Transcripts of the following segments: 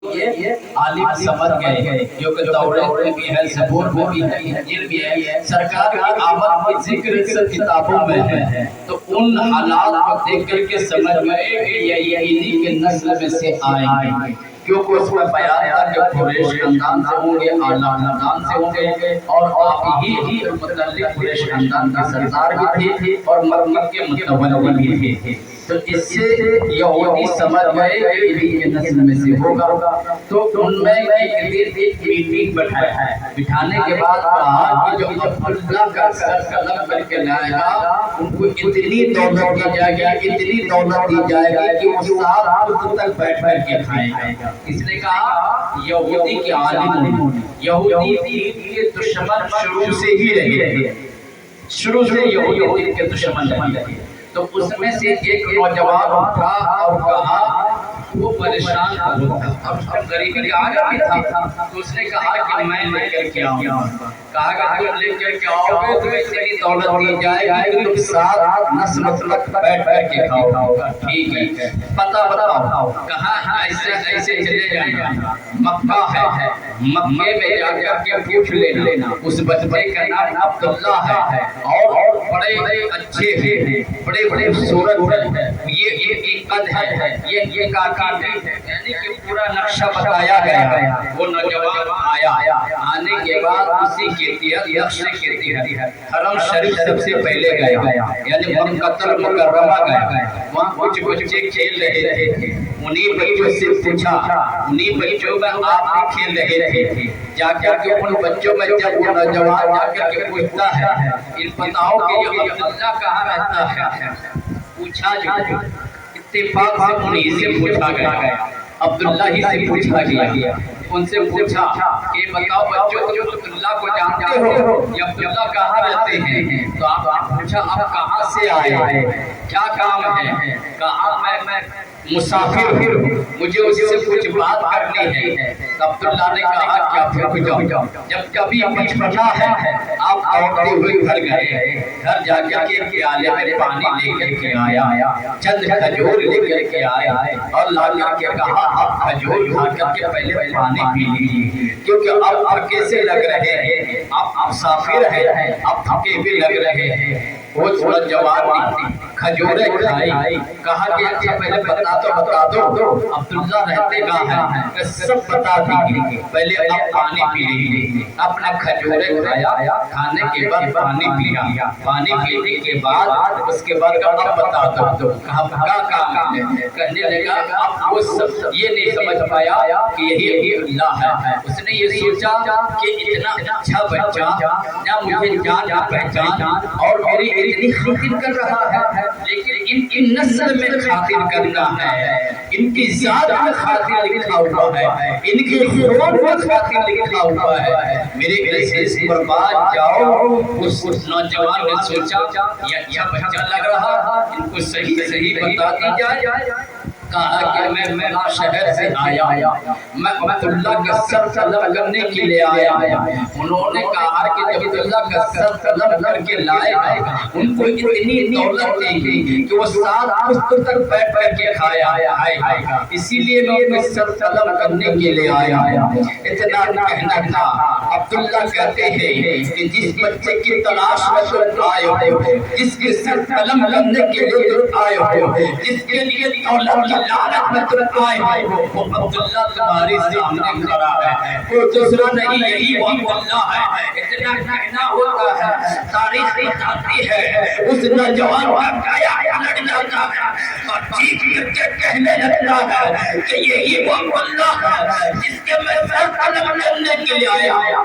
یہ عالم سمجھ گئے کیونکہ توریت میں بھی ہے، زبور میں بھی ہے، انجیل بھی ہے، سرکار کی آمد کی ذکر سب کتابوں میں ہے۔ تو ان حالات کو دیکھ کر کے سمجھ گئے کہ یہ انہی کے نسل میں سے آئیں گے، کیونکہ اس میں بیان تھا کہ قریش خاندان سے ہوں گے، اعلیٰ خاندان سے ہوں گے، اور آپ ہی متعلق قریش خاندان کے سردار بھی تھے اور مکہ کے متولی بھی تھے۔ تو اس سے یہودی سمجھ گئے کہ انہی کے نسل میں سے ہوگا۔ تو ان میں ایک میٹنگ بٹھانے کے بعد کہا کہ جو عبداللہ کا سر قلم کر کے لائے گا ان کو اتنی دولت دی جائے گی، اتنی دولت دی جائے گی کہ وہ سات خود تک بیٹھ کر کے کھائیں گا۔ اس نے کہا یہودی کے عالم، یہودی دین کے دشمن شروع سے ہی رہے، شروع سے یہودی دین کے دشمن رہے۔ تو اس میں سے ایک نوجوان اٹھا اور کہا، وہ پریشان تھا، اب غریبی کا آگا بھی تھا، تو اس نے کہا کہ میں لے کر کے آؤں گا۔ کہا کہ تم لے کر کے آؤ گے تو اتنی دولت دی جائے گی کہ تم سات نسل تک بیٹھ کر کے کھاؤ گا۔ ٹھیک ہے، پتہ بتاؤ کہاں ایسے چلے جائیں؟ مکہ ہے، مکے میں جا کر کے پوچھ لینا، اس بچے کا نام عبداللہ ہے اور بڑے اچھے ہیں، بڑے خوبصورت ہے، یہ قد ہے، یہ کاکاٹی ہے، یعنی کہ پورا نقشہ بتایا گیا۔ وہ نوجوان آیا، آنے کے بعد اسی کے تحت نقشے کے تحت حرم شریف سب سے پہلے گیا، یعنی مکہ المکرمہ گیا۔ وہاں کچھ بچے کھیل رہے تھے، انہی بچوں سے پوچھا، انہی بچوں میں آپ بھی کھیل رہے تھے۔ جا کر کے ان بچوں میں جب وہ نوجوان جا کر کے پوچھتا ہے ان بتاؤ کہ یہ عبداللہ کہاں رہتا ہے؟ پوچھا جو اتفاق سے انہی سے پوچھا گیا، عبداللہ ہی سے پوچھا گیا۔ ان سے پوچھا کہ بتاؤ بچوں جو عبداللہ کو جانتے ہو، یہ عبداللہ کہاں رہتے ہیں؟ تو آپ نے پوچھا آپ کہاں سے آئے، کیا کام ہے؟ کہا میں مسافر ہوں، مجھے اس سے کچھ بات کرنی ہے۔ عبداللہ نے کہا کیا پھر جاؤ، جب کبھی بچپنا ہے آپ دوڑتے ہوئے گھر گئے، گھر جا کر کے پیالے میں پانی لے کر کے آیا، چند کھجور لے کر کے آیا اور لا کر کے کہا آپ کھجور کھا کر کے پہلے پانی پی لیجیے، کیونکہ اب تھکے سے لگ رہے ہیں، آپ مسافر ہیں، اب تھکے بھی لگ رہے ہیں۔ وہ تھوڑا جواب دی، کھجوریں کھائی، کہا کہ اچھا پہلے بتا دو عبداللہ رہتے کہاں ہیں؟ سب بتا دی، پہلے آپ پانی پی لیجیے۔ اپنا کھجوریں کھایا، کھانے کے بعد پانی پیا، پانی پینے کے بعد اس کے بعد اب بتا دو کہاں کام ہے؟ کہنے لگا اب وہ سب یہ نہیں سمجھ پایا کہ یہی اللہ ہے۔ اس نے یہ سوچا کہ اتنا اچھا بچہ نہ مجھے جان پہچان اور میری اتنی خاطر کر رہا ہے، لیکن ان نسل میں خاطر کرنا ہے، ان کی ذات میں خاطر لکھا ہوا ہے، ان کی خون میں خاطر لکھا ہوا ہے، میرے ایسے سے برباد جاؤ۔ اس نوجوان نے سوچا یہ اچھا بچہ لگ رہا، ان کو صحیح بتا دی جائے۔ کہا کہ میں شہر سے آیا، میں عبداللہ کا سر قلم کرنے کے لیے آیا۔ انہوں نے کہا کہ جب عبداللہ کا سر قلم کر کے لائے ان کو اتنی دولت دی کہ وہ سات پشت تک بیٹھ کر کے کھایا، اسی لیے میں ان کو سر قلم کرنے کے لیے آیا۔ اتنا کہنا تھا۔ عبداللہ کہتے ہیں کہ جس بچے کی تلاش میں تم آئے ہو، جس کے سر قلم کرنے کے لیے تم آئے ہو، جس کے لیے دولت کی لعنت میں تم آئے ہو، وہ عبداللہ تمہارے سامنے کھڑا ہے، کوئی دوسرا نہیں، یہی وہ عبداللہ ہے۔ اتنا کہنا ہوتا ہے، تاریخ بتاتی ہے اس نوجوان کا کایا لڑ جاتا ہے اور چیخ کر کے کہنے لگتا ہے کہ یہی وہ عبداللہ ہے جس کے میں سر قلم کرنے کے لیے آیا۔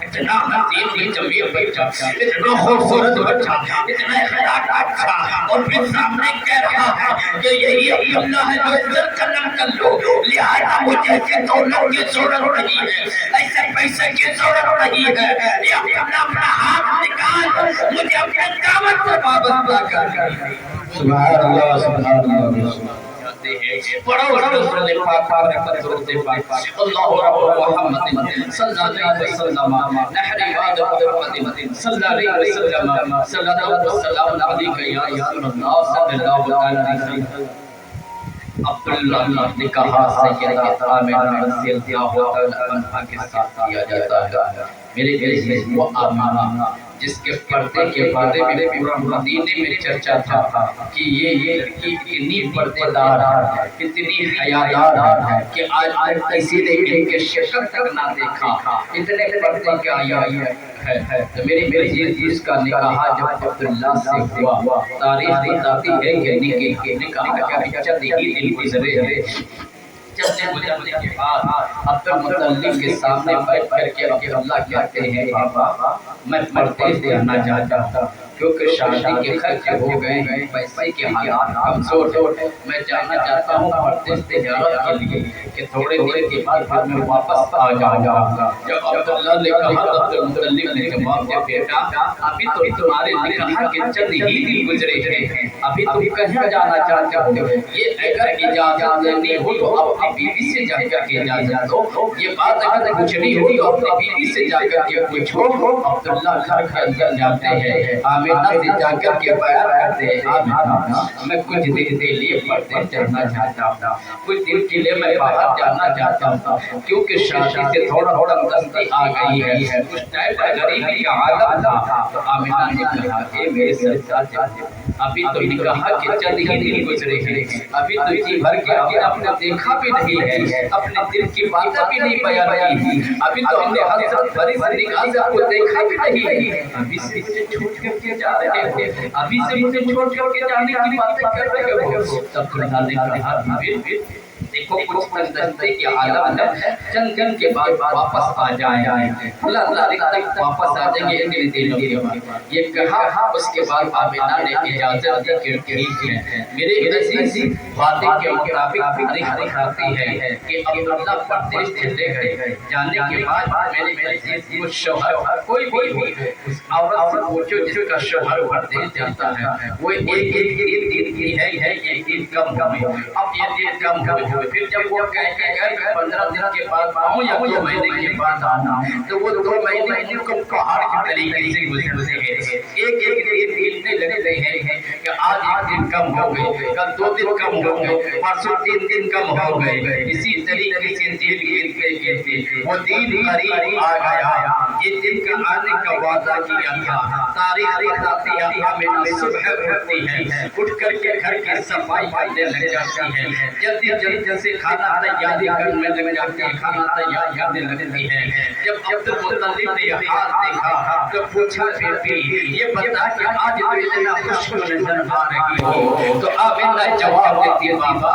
اتنا حسین جمیل بچہ، اتنا خوبصورت بچہ، اتنا اخلاق اچھا، اور پھر سامنے کہہ رہا ہے کہ یہی عبداللہ ہے جو سر قلم کر لو، لہذا مجھے ایسے دولت کی ضرورت نہیں ہے، ایسے پیسے کی ضرورت نہیں ہے، یہ اپنا ہاتھ نکال مجھے اپنے دعوت سے وابستہ کر۔ سبحان اللہ، سبحان اللہ۔ پڑھو رسول پاک پر درود پاک، اللہ رب محمد صلی اللہ علیہ وسلم، نحن عباد محمد صلی اللہ علیہ وسلم، صلی اللہ علیہ وسلم علیک یا رسول اللہ صلی اللہ علیہ وسلم۔ عبداللہ نے کہا سیدہ آمنہ رضی اللہ عنہا کے ساتھ کیا جاتا ہے۔ میرے عزیز وہ آمنہ جس کے پردے کے بارے میں پورا مدینے میں چرچا تھا کہ یہ لڑکی اتنی پردے دار ہے، اتنی حیادار ہے کہ آج تک کسی نے ان کے شکل تک نہ دیکھا، اتنے پردے کے آیا ہے۔ تو میرے عزیز کا نکاح جب عبداللہ سے ہوا، تاریخ بتاتی ہے کہ نکاح کے چند ہی دن گزرے، چند دن گزرنے کے بعد عبدالمطلب کے سامنے بیٹھ کر کے عبداللہ کہتے ہیں بابا میں پردیس جانا چاہتا ہوں کیونکہ شادی کے خرچ ہو گئے ہیں، پیسے کے حالات کمزور ہیں، میں جانا چاہتا ہوں پردیس تجارت کے لیے کہ تھوڑے دیر کے بعد پھر میں واپس آ جاؤں گا۔ جب عبداللہ نے کہا تو عبدالمطلب نے جواب دیا بیٹا ابھی تو تمہارے نکاح کے چند ہی دن گزرے ہیں، ابھی تم کہیں جانا چاہتے ہو، یہ اگر اجازت نہیں ہو تو اپنی بیوی سے جا کر کے اجازت دو، یہ بات اگر پوچھنی ہو تو اپنی بیوی سے جا کر کے پوچھو۔ عبداللہ گھر کے اندر جاتے ہیں، آمنہ سے جا کر کے بیان کرتے ہیں آمنہ میں کچھ دن کے لیے پردیس جانا چاہتا ہوں، کچھ دن کے لیے میں باہر جانا چاہتا ہوں کیونکہ شادی سے تھوڑا دستی آ گئی ہے، اس ٹائم پر غریبی کا عالم تھا۔ تو آمنہ نے کہا کہ میرے ساتھ ابھی تو نکاح کے چند ہی دن گزرے ہیں، ابھی تو جی بھر کے اپنے دیکھا بھی نہیں ہے، اپنے دل کی باتیں بھی نہیں بیان کی، ابھی تو ہم نے حضرت بری نگاہ سے آپ کو دیکھا بھی نہیں ہے، ابھی سے مجھے چھوڑ کر کے جا رہے ہیں، ابھی سے مجھے چھوڑ کر کے جانے کی باتیں کر رہے ہو۔ تب اللہ نے کہا دیکھو کچھ دستے کے عالم ہے، چند دن کے بعد واپس آ جائیں، اللہ تعالیٰ تک واپس آ جائیں گے اتنے دنوں کے بعد۔ یہ کہا اس کے بعد آمنہ نے اجازت دی کہ ٹھیک ہے۔ میرے عزیز وعدے کے مطابق تاریخ دکھاتی ہے کہ عبداللہ پردیس چلے گئے، جانے کے بعد میرے عزیز وہ شوہر کوئی بھی ہو اس عورت سے پوچھو جس کا شوہر پردیس جاتا ہے وہ ایک دن کی ہے، ایک دن کم ہوئے، اب یہ دن کم ہوئے، پھر جب وہ کہتے ہیں 15 دن کے بعد آؤں یا 2 مہینے کے بعد آنا تو وہ 2 مہینے ان کو پہاڑ کی طریقے سے گزرتے ہیں، ایک دن اتنے لگتے ہیں کہ آج ایک دن کم ہو گئے، کل 2 دن کم ہو گئے، پرسوں 3 دن کم ہو گئے، اسی طریقے سے دن گرتے وہ دن قریب آ گیا، یہ دن کا آنے کا وعدہ کیا تھا۔ تاریخ بتاتی ہے آمنہ صبح اٹھتی ہے، اٹھ کر کے گھر کی صفائی کرنے لگ جاتی ہے، جلدی سے کھانا تیاری کرنے لگ جاتی ہے، کھانا تیار کرنے لگتی ہے۔ جب عبدالمطلب نے یہ حال دیکھا تو پوچھا پھر یہ بتا کہ آج تو اتنا خوش نظر آ رہی ہو، تو آمنہ جواب دیتی ہے بابا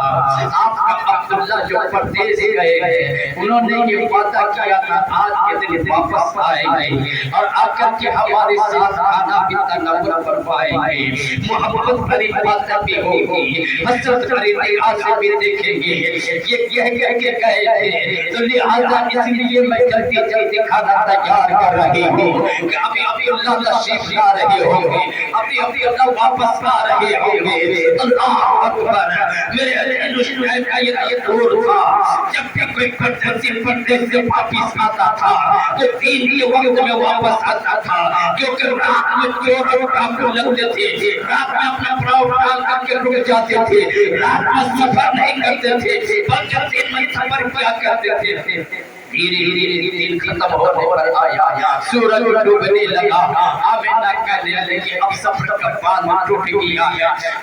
آپ کا عبداللہ جو پردیس گئے ہیں انہوں نے یہ وعدہ کیا تھا آج کے دن واپس آئیں گے اور آ کر کے ہمارے ساتھ کھانا بھی تناول فرمائیں گے، محبت بھری باتیں بھی ہوگی، حسرت بھری نگاہ بھی دیکھیں گے، یہ کہہ کے گئے تھے تو لہذا اس لیے میں جلدی کھانا تیار کر رہی ہوں کہ ابھی عبداللہ تشریف لا رہے ہوں گے، ابھی عبداللہ واپس آ رہے ہوں گے۔ اللہ اکبر، میرے عزیز اس کا یہ دور تھا جب بھی کوئی پردیس سے واپس آتا تھا تو 3 کے وقت میں واپس آتا تھا، کیونکہ رات میں چور ڈاکو لگتے تھے، رات میں اپنا پراؤ ڈال کر کے رک جاتے تھے، رات میں سفر نہیں کرتے تھے بلکہ دن میں سفر کیا کرتے تھے۔ دھیرے دن ختم ہونے پر آیا، سورج ڈوبنے لگا، آمنہ کہنے لگی اب سفر کا باندھ ٹوٹ گیا۔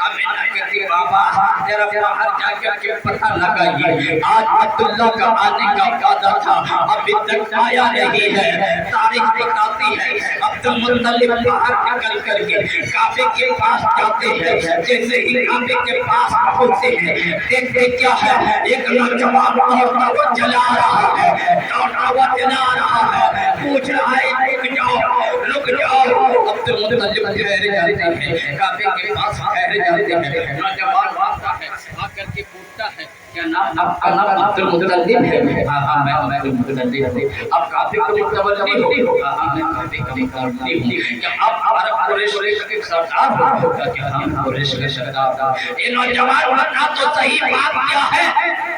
آمنہ کہتی بابا ذرا باہر جا کر کے پتہ لگائیے، آج عبداللہ کا آنے کا وعدہ تھا ابھی تک آیا نہیں ہے۔ تاریخ بتاتی ہے عبدالمطلب باہر نکل کر کے کعبے کے پاس جاتے ہیں، جیسے ہی کعبے کے پاس پہنچتے ہیں دیکھتے کیا ہے ایک نوجوان دوڑتا ہوا چلا رہا ہے، دوڑتا ہوا چلا رہا ہے، پوچھ رہا ہے رک جاؤ۔ عبدالمطلب ٹھہر جاتے ہیں، کعبے کے پاس ٹھہر جاتے ہیں، نوجوان آتا ہے، آ کر کے پوچھتا ہے کیا نام آپ کا نام عبدالمطلب ہے؟ ہاں میں عبدالمطلب ہوں۔ اب کعبے کو متولی ہو؟ ہاں میں کعبے کو متولی ہوں۔ کیا آپ عرب قریش کے سردار ہو؟ کیا ہم قریش کے سردار؟ یہ نوجوان بتا تو صحیح بات کیا ہے؟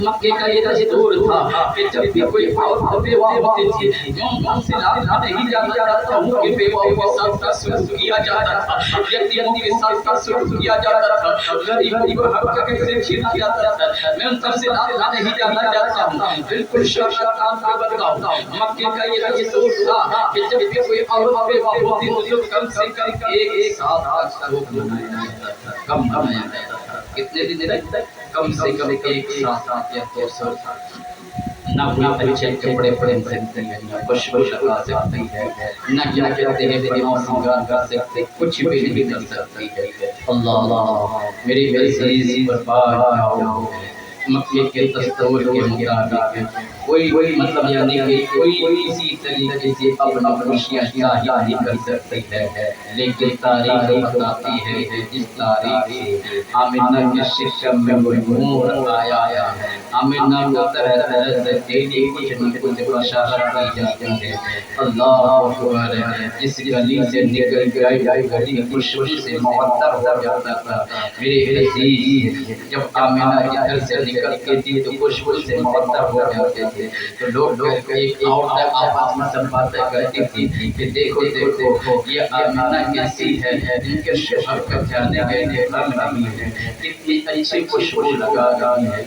مکے کا یہ دستور تھا کہ جب بھی کوئی عورت بیوہ ہوتی تھی یوں سے لانا نہیں جانا جاتا ہوں کہ بیوہوں کے ساتھ کا سلوک کیا جاتا تھا، یتیموں کے ساتھ کا سلوک کیا جاتا تھا، غریبوں کو حق کیسے چھینا جاتا تھا، میں ان سب سے لانا نہیں جانا جاتا ہوں۔ بالکل شرکان کا بتاؤ مکے کا یہ دستور تھا کہ جب بھی کوئی عورت بیوہ ہوتی تو کم سے کم ایک ساتھ کا سلوک منایا جاتا تھا، کم منایا جاتا تھا، کتنے دن تک؟ کم سے کم ایک ساتھ یا 2 ساتھ، نہ کوئی اچھے کپڑے پہن سکتے ہیں، نہ خوشبو لگا سکتی ہے، نہ کیا کہتے ہیں بناؤ سنگار کر سکتے، کچھ بھی نہیں کر سکتی ہے۔ اللہ میری عزیز برباد ہو مکے کے دستور کے مطابق کوئی مطلب یعنی کہ کوئی اسی طریقے سے اپنا خوشیاں ظاہر نہیں کر سکتی ہے، لیکن تاریخ بتاتی ہے کہ جس تاریخ سے آمنہ کے شکم میں وہ نور آیا ہے، آمنہ کو طرح طرح سے ڈیلی کچھ نہ کچھ بشارت دی جاتی ہے۔ اللہ اکبر، جس گلی سے نکل گئی گلی خوشبو سے معطر ہو جاتا تھا۔ میرے عزیز جب آمنہ کے گھر سے نکلتی تھی تو خوشبو سے معطر ہو جاتے تھے، تو لوگ ایک عورت آپس میں سب باتیں کرتی تھی کہ دیکھو دیکھو یہ آمنہ کیسی ہے، ان کے شوہر کا جانے گئے غم نہیں ہے، کتنی اچھی خوشبو لگا رہی ہے،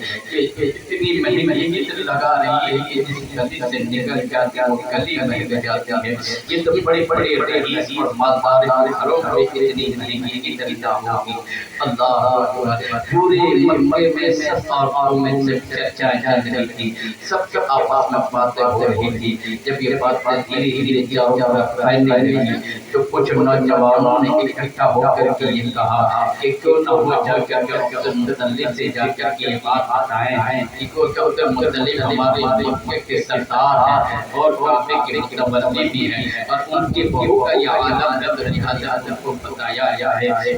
کتنی مہنگی لگا رہی ہے کہ جس گلی سے نکل جاتی ہے وہ گلی مہنگ جاتی ہے۔ یہ تو بڑے بڑے رئیس اور مالدار گھروں میں اتنی مہنگی کی طریقہ ہوگی۔ اللہ اکبر، پورے مکے میں سب عورتوں میں سے چرچا چل رہی تھی، سب کے آپس میں باتیں ہو رہی تھی۔ جب یہ باتیں دھیرے دھیرے چاروں طرف پھیلنے لگی تو کچھ نوجوانوں نے اکٹھا ہو کر کے یہ کہا کہ کیوں نہ ہو جا کر عبد المطلب سے جا کر کے یہ بات بتائیں کہ عبد المطلب ہمارے مکے کے سردار ہیں اور کعبے کے متولی بھی ہیں، اور ان کی بہو کا یہ عالم ہے، لہذا ان کو بتایا جائے۔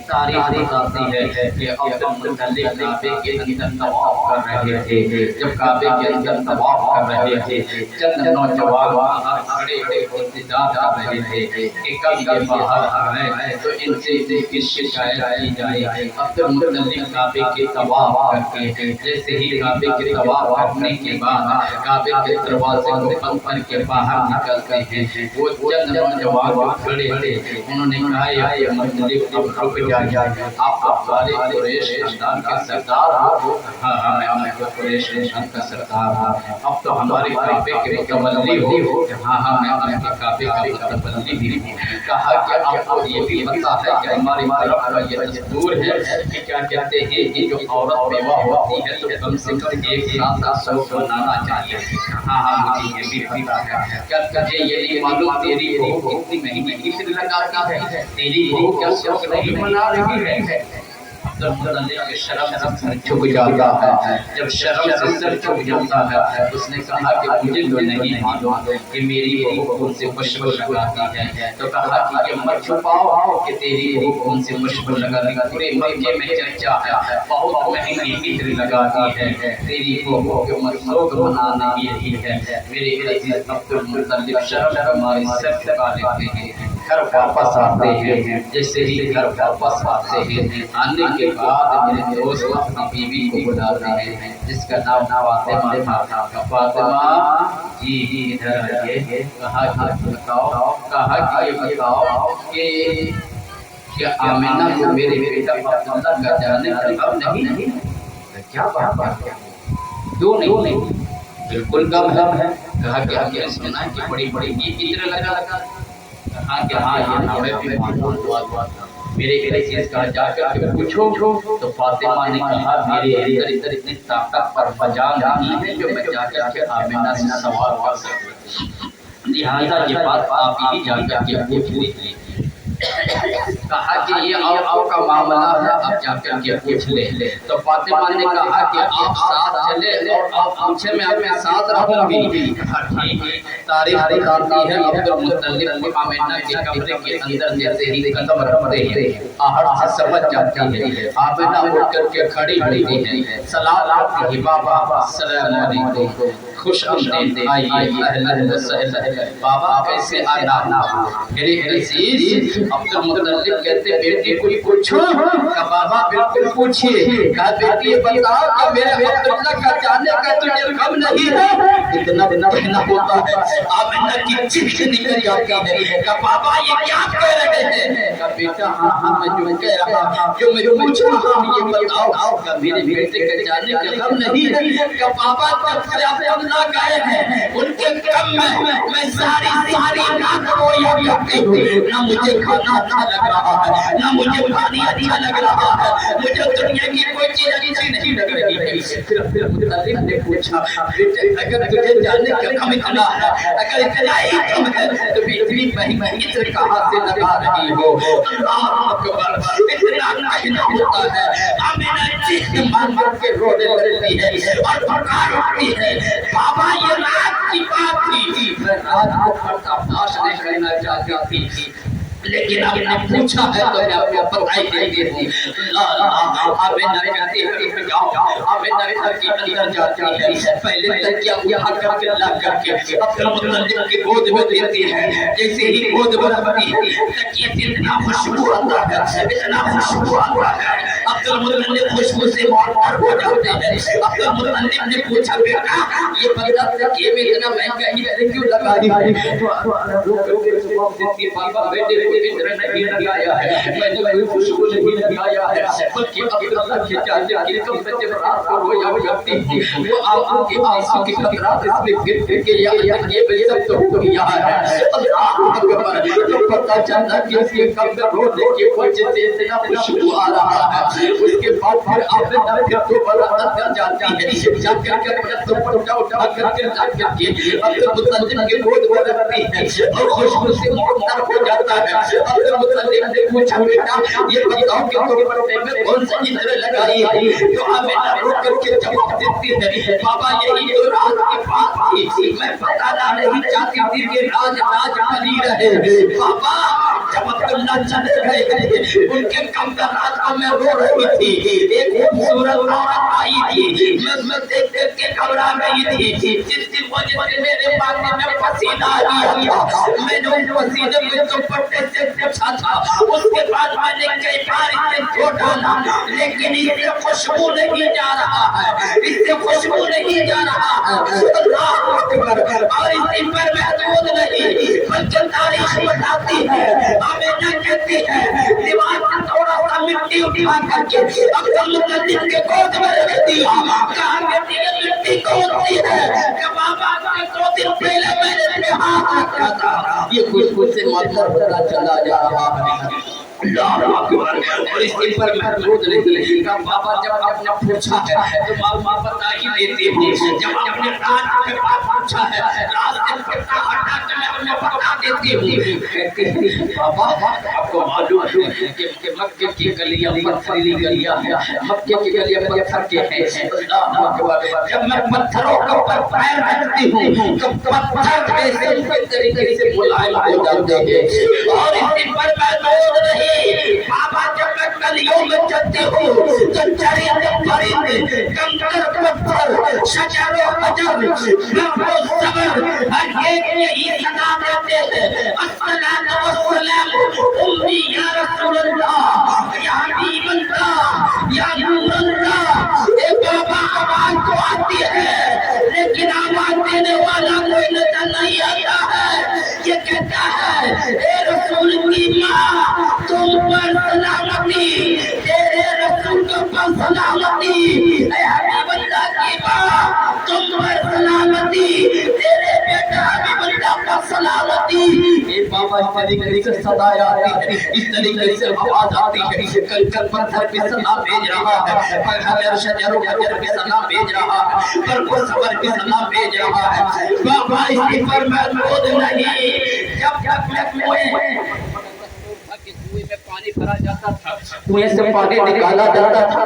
تاریخ بتاتی ہے کہ عبد المطلب کعبے کے اندر طواف کر رہے تھے، جب کعبے کے اندر طواف کر رہے تھے چند نوجوان وہاں کھڑے انتظار کر رہے تھے کہ کب یہ باہر آئے تو ان سے کی شکایت کی جائے۔ عبد المطلب کعبے کے طواف کر کے جیسے ہی کعبے کے طواف کرنے کے بعد کعبے کے دروازے کو بند کر کے باہر نکلتے ہیں، وہ چند نوجوان کھڑے تھے، انہوں نے کہا یا مطلب اب رک جائے، آپ ہمارے قریش خاندان کے سردار ہو۔ ہاں میں قریش خاندان کا سردار ہوں، اب تو ہمارے کعبے کے متولی ہو۔ ہاں میں آپ کے کعبے کا متولی بھی ہوں۔ کہا کہ آپ کو یہ بھی پتہ ہے کہ ہماری طرف کا یہ دستور ہے کہ کیا کہتے ہیں کہ جو عورت بیوہ ہوتی ہے تو کم سے کم ایک ساتھ کا سلوک منانا چاہیے۔ ہاں مجھے یہ بھی پتہ ہے، کیا تجھے یہ نہیں معلوم تیری بہو کتنی مہنگی عطر لگاتی ہے، تیری بہو کیا سلوک نہیں منا رہی ہے؟ عبد المطلب کے شرم سے سر جھک جاتا ہے، جب شرم سے سر جھک جاتا ہے اس نے کہا کہ مجھے تو نہیں معلوم کہ میری بہو کون سے خوشبو لگاتی ہے، تو کہا کہ یہ مت چھپاؤ کہ تیری بہو کون سے خوشبو لگاتی ہے، پورے مکے میں چرچا ہے، بہت مہنگی عطر لگاتی ہے، تیری بہو کے مسلوک منانا یہی ہے۔ میرے عزیز عبد المطلب شرم کا مارے سر جھکا لیتے ہیں، گھر واپس آتے ہیں۔ جیسے ہی گھر واپس آتے ہیں آنے کے بعد میرے دوست اپنی بیوی کو بلاتے ہیں جس کا نام فاطمہ تھا۔ فاطمہ جی ادھر آئیے، کہا کہ بتاؤ کہ آمنہ کو میرے بیٹا عبداللہ کا جانے کا غم نہیں؟ کیا بات ہے، کیوں نہیں؟ بالکل غم ہے۔ کہا کہ ہم نے سنا کہ بڑی بڑی عطر لگا، کہا کہ ہاں یہ ہمیں بھی معلوم ہوا، میرے عزیز کا جا کر کے پوچھو۔ تو فاطمہ نے کہا میرے اندر اتنی طاقت پر بجا نہیں ہے جو میں جا کر کے آمنہ سے سوال کر سکوں، لہذا یہ بات آپ ہی جا کر کے پوچھ لیجیے۔ کہا کہ یہ آپ کا معاملہ ہے، آپ جا کر کے پوچھ لیں۔ تو فاطمہ نے کہا کہ آپ ساتھ چلے اور آپ پوچھے میں آپ کے ساتھ رہوں گی۔ تاریخ بتاتی ہے عبد المطلب آمنہ کے کمرے کے اندر جیسے ہی قدم رکھتے ہیں آہٹ سے سمجھ جاتی ہے، آمنہ اٹھ کر کے کھڑی ہوتی ہے، سلام کرتی ہے، بابا السلام علیکم، خوش آمدید آئیے اہلا وسہلا بابا کیسے آنا میرے عزیز عبد المطلب کہتے بیٹی کو پوچھو کہ بابا بالکل پوچھئے کہا بیٹی بتاؤ کہ میرے عبداللہ کا جانے کا تجھے غم نہیں ہے اتنا کہنا ہوتا ہے آمنہ کی چیخ نکل جاتی ہے کہ بابا یہ کیا کہہ رہے ہیں کہ بیٹا ہاں میں جو کہہ رہا جو میں پوچھ رہا ہوں یہ بتاؤ کہ میرے بیٹے کے جانے کا غم نہیں ہے کہ بابا جب سے عبداللہ گئے ہیں ان کے غم میں ساری رات رویا کرتی ہوں نہ مجھے کھانا اچھا لگ رہا ہے نہ مجھے پانی اچھا لگ رہا ہے مجھے دنیا کی کوئی چیز اچھی نہیں لگ رہی ہے پھر مطلب نے پوچھا بیٹے اگر تجھے جانے کا غم اتنا ہے اگر اتنا ہی غم ہے تو اتنی مہنگی سے کہاں سے لگا رہی ہو اللہ اکبر اتنا کہنا ہوتا ہے آمینہ چیخ مار کے رونے لگتی ہے اور پکار اٹھتی ہے بابا یہ رات کی بات تھی میں رات کو پڑتا فاش نہیں کرنا چاہتی تھی لیکن آپ نے پوچھا ہے تو میں آپ کو بتائی دیتی ہوں آمینہ کہتی ہے کہ جاؤ آمینہ گھر کی اندر جاتی ہے پہلے تک کیا اٹھا کر کے لا کر کے عبد المطلب کی گود میں دیتی ہے جیسے ہی گود میں رکھتی ہے تکیے سے اتنا خوشبو آتا ہے اتنا خوشبو آتا ہے عبد المطلب خوشبو سے مار ہو جاتے ہیں عبد المطلب نے پوچھا بیٹا یہ بغداد تکیے میں اتنا مہنگا ہی کیوں لگائی ہے بابا بیٹے اتنا نہیں لگایا ہے میں نے کوئی خوشبو نہیں لگایا ہے بلکہ عبداللہ کی چاچا کی کم سے جب رات کو رویا کرتی تھی وہ آنکھوں کے آنسوں کی قطرات اس میں گر گر کے یہاں تک یہ بھی سب تو کیا ہے اللہ اکبر تو پتہ چلتا کہ اس کے کم سے رونے کی وجہ سے اتنا خوشبو آ رہا ہے اس کے بعد پھر آپ نے پھر تو بڑا اندر جاتی ہے جا کر کے اپنا تو اٹھا کر کے جا کر کے عبدالمطلب کے گود میں رکھتی ہے اور خوشبو سے معطر ہو جاتا ہے عبد المطلب نے پوچھا بیٹا یہ بتاؤ کہ تم پردے میں کون سی عطر لگائی ہے تو آمینہ رو کر کے جواب دیتی ہے بابا یہی تو رات کی بات تھی میں بتانا نہیں چاہتی تھی کہ راج بنی رہے بابا جب عبداللہ چلے گئے ان کے کمترات کو میں رو رہی تھی ایک خوبصورت عورت آئی تھی میں دیکھ دیکھ کے گھبرا گئی تھی جس کی وجہ سے میرے پانے میں پسینہ آ گیا میں نے اس پسینے میں دوپٹے سے پوچھا تھا اس کے بعد میں نے کئی بار اسے دھو ڈالا لیکن اس سے خوشبو نہیں جا رہا ہے اس سے خوشبو نہیں جا رہا ہے اللہ اکبر اور اسی پر محدود نہیں بلکہ تاریخ بتاتی ہے آمینہ کہتی ہے دیوار سے تھوڑا سا مٹی اٹھا کر کے عبد المطلب کے گود میں رکھ دیا کہا کہ یہ مٹی کون سی ہے کہ بابا کے 2 دن پہلے میں نے ہاتھ رکھا تھا یہ خوشبو سے مطلب ہوتا چلا جا رہا ہے اللہ اکبر اور اس پر محدود نہیں کہ بابا جب آپ نے پوچھا ہے تو ماں بتا ہی دیتی ہوں جب آپ نے رات کے بعد پوچھا ہے رات کے پتا ہٹا کے میں انہیں بتا دیتی ہوں کہتے ہیں بابا آپ کو معلوم ہے کہ مکہ کی گلیاں پتھریلی گلیاں ہیں مکہ کی گلیاں پتھر کے ہیں اللہ اکبر جب میں پتھروں کے اوپر پیر رکھتی ہوں تو پتھر ایسے اس طریقے سے ملائم ہو جاتے ہیں اور اس پر محدود نہیں بابا جب میں گلیوں میں چلتی ہوں تو چڑھتے پرندے کنکر پتھر شجر و حجر نقل و صبر ہر ایک یہی صدا دیتے ہیں الصلاۃ والسلام امی یا رسول اللہ یا حبیب اللہ یا نور اللہ اے بابا آواز تو آتی ہے لیکن آواز دینے والا کوئی نظر نہیں آتا ہے یہ کہتا ہے اے رسول کی ماں تم پر سلامتی تیرے رسول پر سلامتی اے حبیب اللہ کی ماں تم پر سلامتی تیرے بیٹا حبیب اللہ پر سلامتی اے بابا اس طریقے سے صدا آتی ہے اس طریقے سے آواز آتی ہے کنکر پتھر پہ سلام بھیج رہا ہے پر حجر شجر و حجر پہ سلام بھیج رہا ہے پر وہ صبر پہ سلام بھیج رہا ہے بابا اس پر محدود نہیں جب کنویں میں پانی بھرا جاتا تھا کنویں سے پانی نکالا جاتا تھا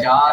4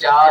4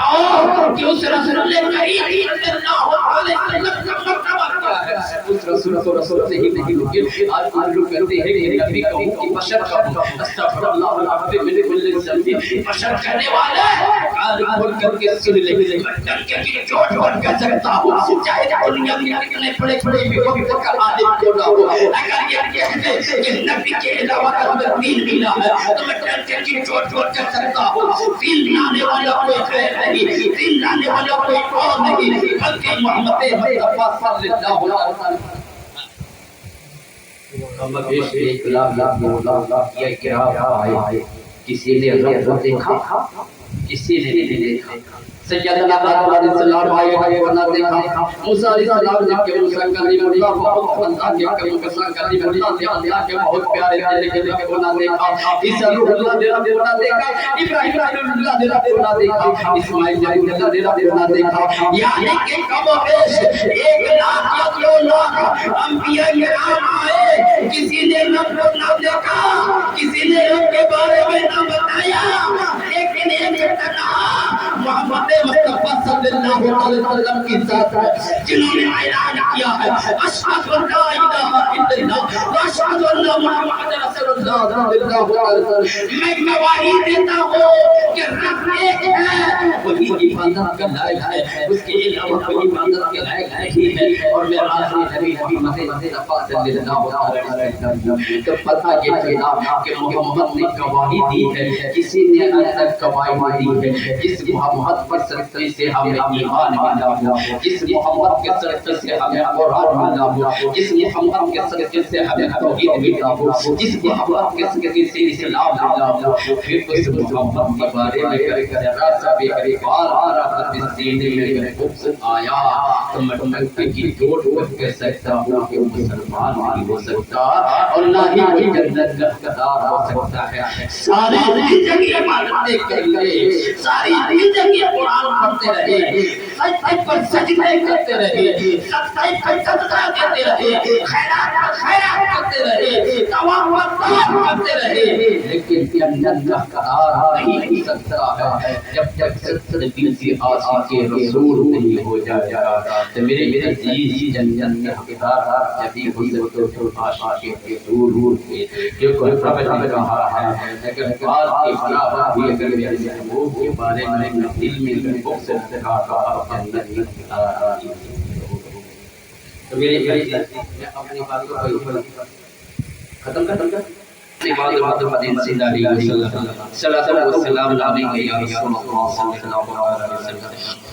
بتاؤ کہ اس رسول کریم صلی اللہ علیہ وسلم کا مرتبہ کیا ہے. اس رسول سے ہی نہیں لیکن آج ہم لوگ کہتے ہیں کہ نبی کا کی بشر کا استغفر اللہ العظیم من کل ذنب. بشر کرنے والا آج کھول کر کے سن لے بچن کے چوٹ چوٹ کر سکتا ہوں چاہے دنیا میں کتنے بڑے بڑے بھی وقت کا عالم کیوں نہ ہو. اگر یہ کہتے کہ نبی کے علاوہ اگر دین ملا ہے تو میں بچن کی چوٹ چوٹ کر سکتا ہوں. دین لانے والا کوئی خیر نہیں, دین لانے والا کوئی اور نہیں بلکہ محمد مصطفیٰ صلی اللہ علیہ وسلم. ہم بیش ایک لاکھ یا گراہ آئے, کسی نے رب دیکھا کسی نے نہیں دیکھا. سیدنا داؤد علیہ السلام آئے ورنہ دیکھا. موسیٰ علیہ السلام نے کہ موسیٰ کلیم اللہ بہت اللہ کے کہ موسیٰ کلیم اللہ کے بہت پیارے تھے لیکن نہ دیکھا. عیسیٰ روح اللہ نے نہ دیکھا. ابراہیم اللہ نے نہ دیکھا. اسماعیل نے نہ دیکھا. یعنی کہ کم و بیش 1 لاکھ یا 2 لاکھ انبیاء کرام آئے, کسی نے رب کو نہ دیکھا, کسی نے رب کے بارے میں نہ بتایا, لیکن ایک تنہا محمد مصطفیٰ صلی اللہ علیہ وسلم کی ذات ہے جنہوں نے اعلان کیا ہے اشہد ان لا الہ الا اللہ واشہد ان محمد رسول اللہ صلی اللہ علیہ وسلم. میں گواہی دیتا ہوں کہ رب ایک ہے, وہی عبادت کا لائق ہے, اس کے علاوہ کوئی عبادت کے لائق نہیں ہے. اور میرا آخری نبی محمد مصطفیٰ صلی اللہ علیہ وسلم تو پتہ یہ چلا کہ محمد نے گواہی دی ہے, کسی نے آج تک گواہی دی ہے. جس محمد پر صدقے سے ہمیں ایمان ملا, جس محمد کے صدقے سے ہمیں قرآن ملا, جس محمد کے صدقے سے ہمیں توحید ملا, جس محمد کے صدقے سے اسلام ملا, پھر اس محمد کے بارے میں ذرا سا بھی اقبال اپنے سینے میں بغض آیا تو میں ٹنکے کی ٹوٹ ٹوٹ کہہ سکتا ہوں کہ مسلمان نہیں ہو سکتا اور نہ ہی کوئی جنت کا حقدار ہو سکتا ہے. ساری زندگی عبادتیں کر لے, ساری زندگی قرآن پڑھتے رہے, سچ پر سجدے کرتے رہے, سچ پر صدقہ دیتے رہے, خیرات پر خیرات کرتے رہے, طواف پر طواف کرتے رہے, لیکن جنت کا حقدار نہیں ہو سکتا ہے جب تک سچے دل سے عاشق رسول نہیں ہو جائے گا. تو میرے عزیز جنت کا حقدار جب ہی ہو تو عاشق رسول کے جو کوئی پروفیٹ نے کہا ہے اگر بات کے برابر بھی اگر میرے محبوب کے بارے میں دل میں بغض رکھا تو جنت کا تو میرے عزیز میں اپنی باتوں کو ختم کر عباد المدین سیداری صلی اللہ علیہ وسلم. صلی اللہ علیہ وسلم.